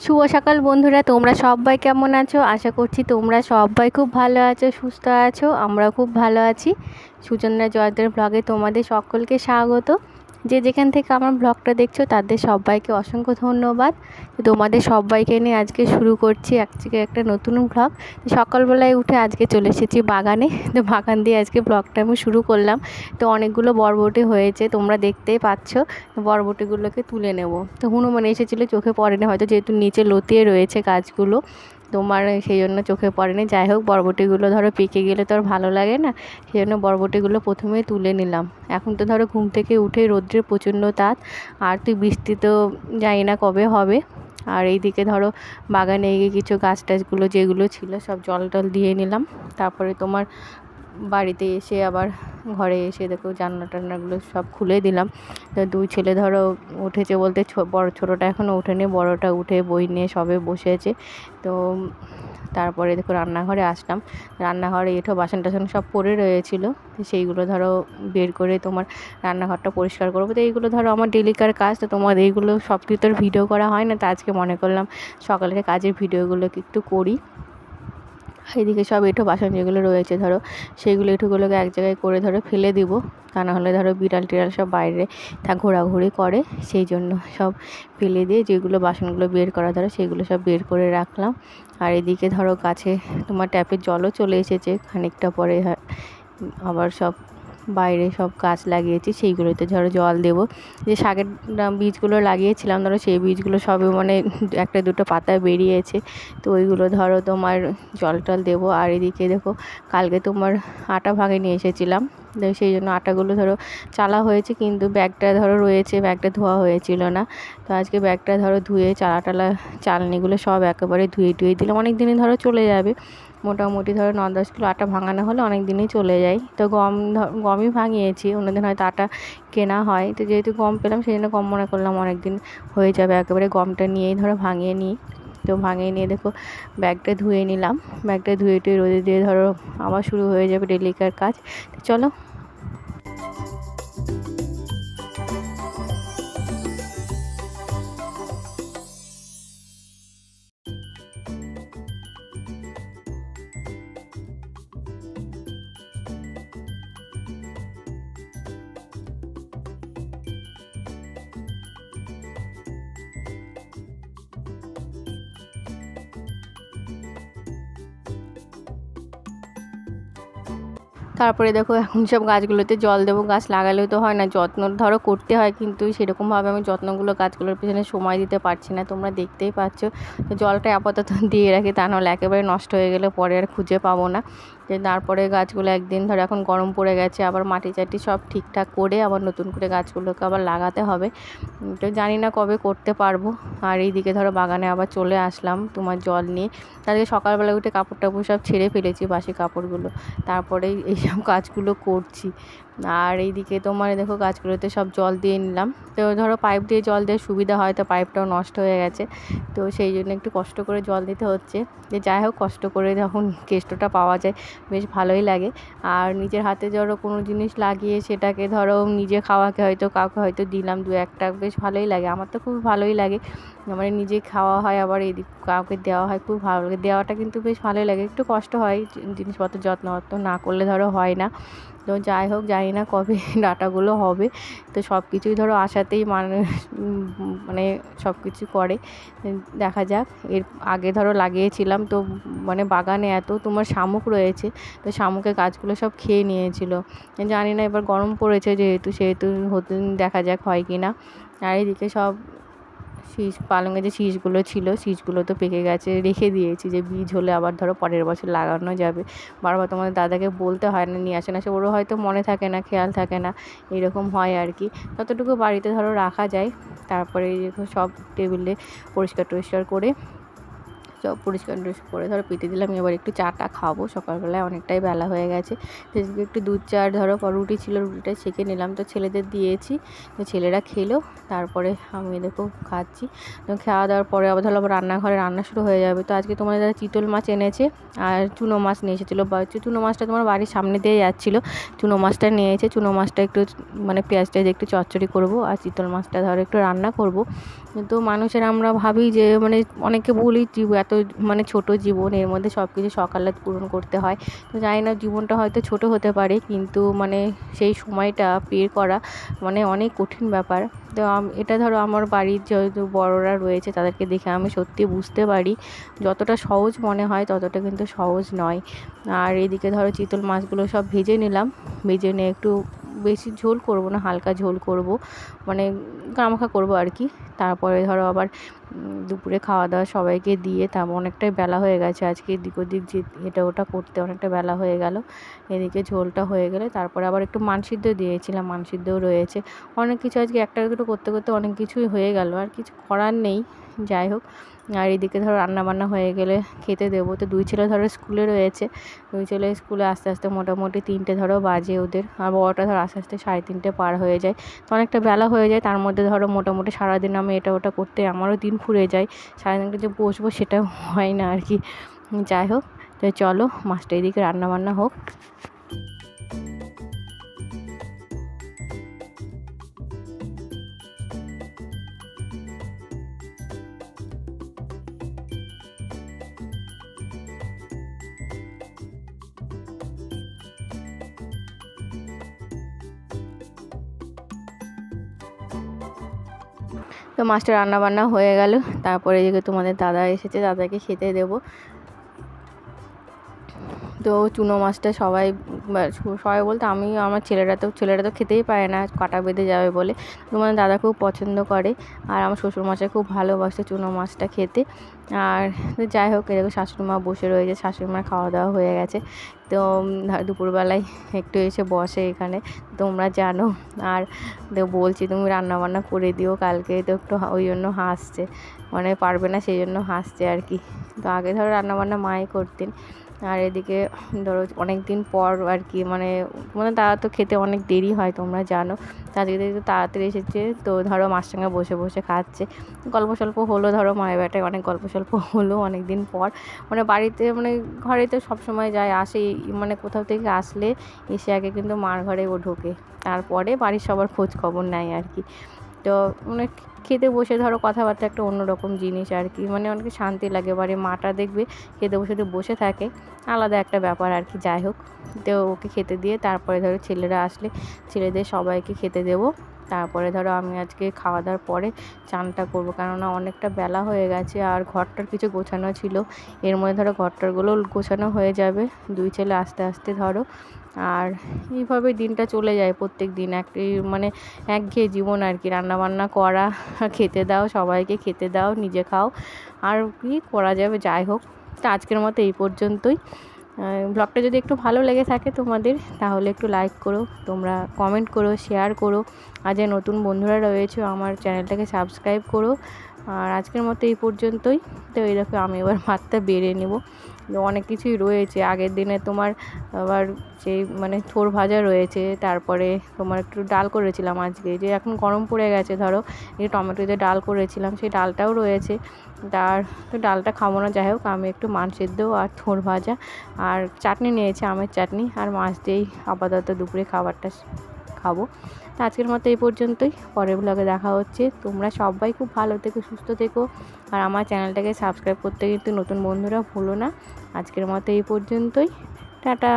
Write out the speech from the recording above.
শুভ সকাল বন্ধুরা, তোমরা সবাই কেমন আছো? আশা করছি তোমরা সবাই খুব ভালো আছো, সুস্থ আছো। আমরা খুব ভালো আছি। সুচন্দ্রা জয়দের ব্লগে তোমাদের সকলকে স্বাগত। যে যেখান থেকে আমার ব্লগটা দেখছো তাদের সবাইকে অসংখ্য ধন্যবাদ। তোমাদের সবাইকে নিয়ে আজকে শুরু করছি আজকে একটা নতুন ব্লগ। সকালবেলায় উঠে আজকে চলে এসেছি বাগানে। তো বাগান দিয়ে আজকে ব্লগটা আমি শুরু করলাম। তো অনেকগুলো বরবটি হয়েছে, তোমরা দেখতেই পাচ্ছ। বরবটিগুলোকে তুলে নেব। তো হনুমান এসেছিলো, চোখে পড়েনি হয়তো, যেহেতু নিচে লতিয়ে রয়েছে গাছগুলো, তোমার সেই জন্য চোখে পড়েনি। যাই হোক, বরবটিগুলো ধরো পেকে গেলে তো আর ভালো লাগে না, সেই জন্য বরবটিগুলো প্রথমে তুলে নিলাম। এখন তো ধরো ঘুম থেকে উঠে রোদ্রের প্রচণ্ড তাপ, আর তুই বৃষ্টি তো জানি না কবে হবে। আর এইদিকে ধরো বাগানে গিয়ে কিছু গাছ টাছগুলো যেগুলো ছিল সব জল টল দিয়ে নিলাম। তারপরে তোমার বাড়িতে এসে আবার ঘরে এসে দেখো জানলা টান্নাগুলো সব খুলে দিলাম। তো দুই ছেলে ধরো উঠেছে বলতে বড় ছোটোটা এখনও ওঠেনি, বড়টা উঠে বই নিয়ে সবে বসেছে। তো তারপরে দেখো রান্নাঘরে আসলাম। রান্নাঘরে এঁঠো বাসন টাসন সব পড়ে রয়েছিল, তো সেইগুলো ধরো বের করে তোমার রান্নাঘরটা পরিষ্কার করবো। তো এইগুলো ধরো আমার ডেলিকার কাজ, তো তোমার এইগুলো সব কিছু তোর ভিডিও করা হয় না, তো আজকে মনে করলাম সকালের কাজের ভিডিওগুলোকে একটু করি। এদিকে সব এঁঠো বাসন যেগুলো রয়েছে ধরো সেইগুলো এঁঠোগুলোকে এক জায়গায় করে ধরো ফেলে দিব, তা না হলে ধরো বিড়াল টিড়াল সব বাইরে ঘোরাঘুরি করে, সেই জন্য সব ফেলে দিয়ে যেগুলো বাসনগুলো বের করা ধরো সেগুলো সব বের করে রাখলাম। আর এদিকে ধরো গাছে তোমার ট্যাপের জলও চলে এসেছে, খানিকটা পরে আবার সব বাইরে সব গাছ লাগিয়েছি, সেইগুলোতে ধরো জল দেব। যে শাকের বীজগুলো লাগিয়েছিলাম ধরো সেই বীজগুলো সবে মানে একটা দুটো পাতা বেরিয়েছে, তো ওইগুলো ধরো তোমার জল টল দেবো। আর এদিকে দেখো কালকে তোমার আটা ভাঙে নিয়ে এসেছিলাম, তো সেই জন্য আটাগুলো ধরো চালা হয়েছে, কিন্তু ব্যাগটা ধরো রয়েছে, ব্যাগটা ধোয়া হয়েছিল না। তো আজকে ব্যাগটা ধরো ধুয়ে চালা চালনিগুলো সব একেবারে ধুয়ে টুয়ে দিলাম। অনেক দিনই ধরো চলে যাবে, মোটামুটি ধরো 9-10 কিলো আটা ভাঙানো হলে অনেক দিনই চলে যায়। তো গমই ভাঙিয়েছি, অন্যদিন হয়তো আটা কেনা হয়, তো যেহেতু গম পেলাম সেই জন্য গম মনে করলাম অনেক দিন হয়ে যাবে, একেবারে গমটা নিয়েই ধরো ভাঙিয়ে নিই। তো ভাঙিয়ে নিয়ে দেখো ব্যাগটা ধুয়ে নিলাম। ব্যাগটা ধুয়ে টুয়ে রোদে দিয়ে ধরো আবার শুরু হয়ে যাবে ডেলিকার কাজ। চলো। তারপরে দেখো এখন সব গাছগুলোতে জল দেবো। গাছ লাগালেও তো হয় না, যত্ন ধরো করতে হয়, কিন্তু সেরকমভাবে আমি যত্নগুলো গাছগুলোর পেছনে সময় দিতে পারছি না, তোমরা দেখতেই পাচ্ছ। তো জলটা আপাতত দিয়ে রাখি, তা নাহলে একেবারে নষ্ট হয়ে গেলে পরে আর খুঁজে পাবো না। যে তারপরে গাছগুলো একদিন ধরো এখন গরম পড়ে গেছে, আবার মাটি চাটি সব ঠিকঠাক করে আবার নতুন করে গাছগুলোকে আবার লাগাতে হবে। তো জানি না কবে করতে পারবো। আর এইদিকে ধরো বাগানে আবার চলে আসলাম তোমার জল নিয়ে। তাদেরকে সকালবেলা উঠে কাপড় টাপড় সব ছেড়ে ফেলেছি, বাসি কাপড়গুলো, তারপরেই এইসব কাজগুলো করছি। আর এইদিকে তোমার দেখো গাছগুলোতে সব জল দিয়ে নিলাম। তো ধরো পাইপ দিয়ে জল দেওয়ার সুবিধা হয়, তো পাইপটাও নষ্ট হয়ে গেছে, তো সেই জন্য একটু কষ্ট করে জল দিতে হচ্ছে। যে যাই হোক, কষ্ট করে যখন কেষ্টটা পাওয়া যায় বেশ ভালোই লাগে। আর নিজের হাতে ধরো কোনো জিনিস লাগিয়ে সেটাকে ধরো নিজে খাওয়াকে হয়তো কাউকে হয়তো দিলাম দু একটা, বেশ ভালোই লাগে, আমার তো খুব ভালোই লাগে। মানে নিজে খাওয়া হয় আবার এদিক কাউকে দেওয়া হয়, খুব ভালো লাগে। দেওয়াটা কিন্তু বেশ ভালোই লাগে, একটু কষ্ট হয় জিনিসপত্র যত্ন না করলে ধরো হয় না। তো যাই হোক, জানি না কবে ডাটাগুলো হবে। তো সব কিছুই ধরো আশাতেই মানুষ মানে সব কিছু করে, দেখা যাক। এর আগে ধরো লাগিয়েছিলাম, তো মানে বাগানে এত তোমার শামুক রয়েছে, তো শামুকের গাছগুলো সব খেয়ে নিয়েছিল। জানি না এবার গরম পড়েছে সেহেতু হতে দেখা যাক হয় কি না। আর এদিকে সব পালঙে যে শীষগুলো ছিল শীষগুলো তো পেকে গেছে, রেখে দিয়েছি যে বীজ হলে আবার ধরো পরের বছর লাগানো যাবে। বারবার তোমাদের দাদাকে বলতে হয় না নিয়ে আসে না, ওরও হয়তো মনে থাকে না, খেয়াল থাকে না, এরকম হয় আর কি। ততটুকু বাড়িতে ধরো রাখা যায়। তারপরে সব টেবিলে পরিষ্কার টরিষ্কার করে সব পরিষ্কার টরিষ্কার করে ধরো পেতে দিলাম। এবার একটু চাটা খাবো, সকালবেলায় অনেকটাই বেলা হয়ে গেছে। সেদিকে একটু দুধ চা ধরো রুটি ছিল, রুটিটা সেঁকে নিলাম, তো ছেলেদের দিয়েছি, তো ছেলেরা খেলো। তারপরে আমি দেখো খাচ্ছি। তো খাওয়া দাওয়ার পরে আবার ধরো রান্নাঘরে রান্না শুরু হয়ে যাবে। তো আজকে তোমাদের দাদা চিতল মাছ এনেছে আর চুনো মাছ নিয়ে এসেছিলো। চুনো মাছটা তোমার বাড়ির সামনে দিয়ে যাচ্ছিলো, চুনো মাছটা নিয়েছে। চুনো মাছটা একটু মানে পেঁয়াজ টেয়াজ একটু চচ্চড়ি করবো, আর চিতল মাছটা ধরো একটু রান্না করবো। তো মানুষের আমরা ভাবি যে মানে অনেকে বলি এত মানে ছোট জীবন, এর মধ্যে সব কিছু সকালাত পূরণ করতে হয়। তো জানি না, জীবনটা হয়তো ছোট হতে পারে, কিন্তু মানে সেই সময়টা বের করা মানে অনেক কঠিন ব্যাপার। তো এটা ধরো আমার বাড়ির যেহেতু বড়রা রয়েছে, তাদেরকে দেখে আমি সত্যি বুঝতে পারি যতটা সহজ মনে হয় ততটা কিন্তু সহজ নয়। আর এদিকে ধরো চিতল মাছগুলো সব ভেজে নিলাম, ভেজে নিয়ে একটু বেশি ঝোল করব না, হালকা ঝোল করব, মানে গামাখা করব আর কি। তারপরে ধরো আবার দুপুরে খাওয়া দাওয়া সবাইকে দিয়ে তারপর অনেকটাই বেলা হয়ে গেছে, আজকে এদিক ওদিক যে এটা ওটা করতে অনেকটা বেলা হয়ে গেল। এদিকে ঝোলটা হয়ে গেলে তারপরে আবার একটু মানসিদ্ধ দিয়েছিলাম, মানসিদ্ধও রয়েছে। অনেক কিছু আজকে একটা দুটো করতে করতে অনেক কিছুই হয়ে গেল, আর কিছু করার নেই, যাই হোক। আর এদিকে ধরো রান্নাবান্না হয়ে গেলে খেতে দেবো। তো দুই ছেলে ধরো স্কুলে রয়েছে, দুই ছেলে স্কুলে আস্তে আস্তে মোটামুটি 3টে ধরো বাজে ওদের, আর বড়টা ধরো আস্তে আস্তে 3:30 পার হয়ে যায়। তো অনেকটা বেলা হয়ে যায়, তার মধ্যে ধরো মোটামুটি সারাদিন আমি এটা ওটা করতে আমারও দিন ফুরে যায়। সারাদিনকে যে বসবো সেটাও হয় না আর কি। যাই হোক, তো চলো মাছটা এদিকে রান্নাবান্না হোক। তো মাছটা রান্নাবান্না হয়ে গেল, তারপরে এদিকে তোমাদের দাদা এসেছে, দাদাকে খেতে দেবো। তো চুনো মাছটা সবাই সবাই বলতে আমি, আমার ছেলেরা তো খেতেই পারে না, কাঁটা বেঁধে যাবে বলে। তোমার দাদা খুব পছন্দ করে, আর আমার শ্বশুরমশাই খুব ভালোবাসে চুনো মাছটা খেতে। আর যাই হোক, এরকম শাশুড়ি মা বসে রয়েছে, শাশুড়ি মার খাওয়া দাওয়া হয়ে গেছে। তো দুপুরবেলায় একটু এসে বসে এখানে, তোমরা জানো। আর বলছি তুমি রান্নাবান্না করে দিও কালকে, তো একটু ওই জন্য হাসছে, মানে পারবে না সেই জন্য হাসছে আর কি। তো আগে ধরো রান্নাবান্না মাই করতেন। আর এদিকে ধরো অনেক দিন পর আর কি, মানে তারা তো খেতে অনেক দেরি হয় তোমরা জানো, আজকে একটু তাড়াতাড়ি এসেছে। তো ধরো মার সঙ্গে বসে বসে খাচ্ছে, গল্প সল্প হলো, ধরো মায়ের বেটায় অনেক গল্প সল্প হলো অনেক দিন পর। মানে বাড়িতে মানে ঘরে তো সবসময় যায় আসে, মানে কোথাও থেকে আসলে এসে আগে কিন্তু মার ঘরে ও ঢোকে, তারপরে বাড়ির সবার খোঁজ খবর নেয় আর কি। তো মানে খেতে বসে ধরো কথাবার্তা একটা অন্যরকম জিনিস আর কি, মানে অনেক শান্তি লাগে। বাড়ি মাটা দেখবে খেতে বসে বসে থাকে, আলাদা একটা ব্যাপার আর কি। যাই হোক, তো ওকে খেতে দিয়ে তারপরে ধরো ছেলেরা আসলে ছেলেদের সবাইকে খেতে দেবো। তারপরে ধরো আমি আজকে খাওয়া দাওয়ার পরে চানটা করবো, কেননা অনেকটা বেলা হয়ে গেছে, আর ঘরটার কিছু গোছানো ছিল, এর মধ্যে ধরো ঘরটারগুলো গোছানো হয়ে যাবে। দুই ছেলে আস্তে আস্তে ধরো, আর এইভাবে দিনটা চলে যায় প্রত্যেক দিন, একই মানে একঘেয়ে জীবন আর কি। রান্নাবান্না করা, খেতে দাও সবাইকে, খেতে দাও, নিজে খাও, আর কি করা যাবে। যাই হোক, তো আজকের মতো এই পর্যন্তই। ব্লগটা যদি একটু ভালো লেগে থাকে তোমাদের, তাহলে একটু লাইক করো, তোমরা কমেন্ট করো, শেয়ার করো, আর যে নতুন বন্ধুরা রয়েছে আমার চ্যানেলটাকে সাবস্ক্রাইব করো। আর আজকের মতো এই পর্যন্তই। তো এই দেখো আমি এবার ভাতটা বেড়ে নেব, অনেক কিছুই রয়েছে আগের দিনে তোমার, আবার সেই মানে থোড় ভাজা রয়েছে, তারপরে তোমার একটু ডাল করেছিলাম আজকে, যে এখন গরম পড়ে গেছে ধরো, এই টমেটো দিয়ে ডাল করেছিলাম, সেই ডালটাও রয়েছে। তার তো ডালটা খাবো না, যাই হোক আমি একটু মান সেদ্ধ আর থোড় ভাজা আর চাটনি নিয়েছি, আমের চাটনি, আর মাছ দিয়েই আপাতত দুপুরে খাবারটা খাবো। তো আজকের মতো এই পর্যন্তই, পরের ব্লগে দেখা হচ্ছে। তোমরা সবাই খুব ভালো থেকো, সুস্থ থেকো, আর আমার চ্যানেলটাকে সাবস্ক্রাইব করতে কিন্তু নতুন বন্ধুরা ভুলো না। আজকের মতো এই পর্যন্তই, টাটা।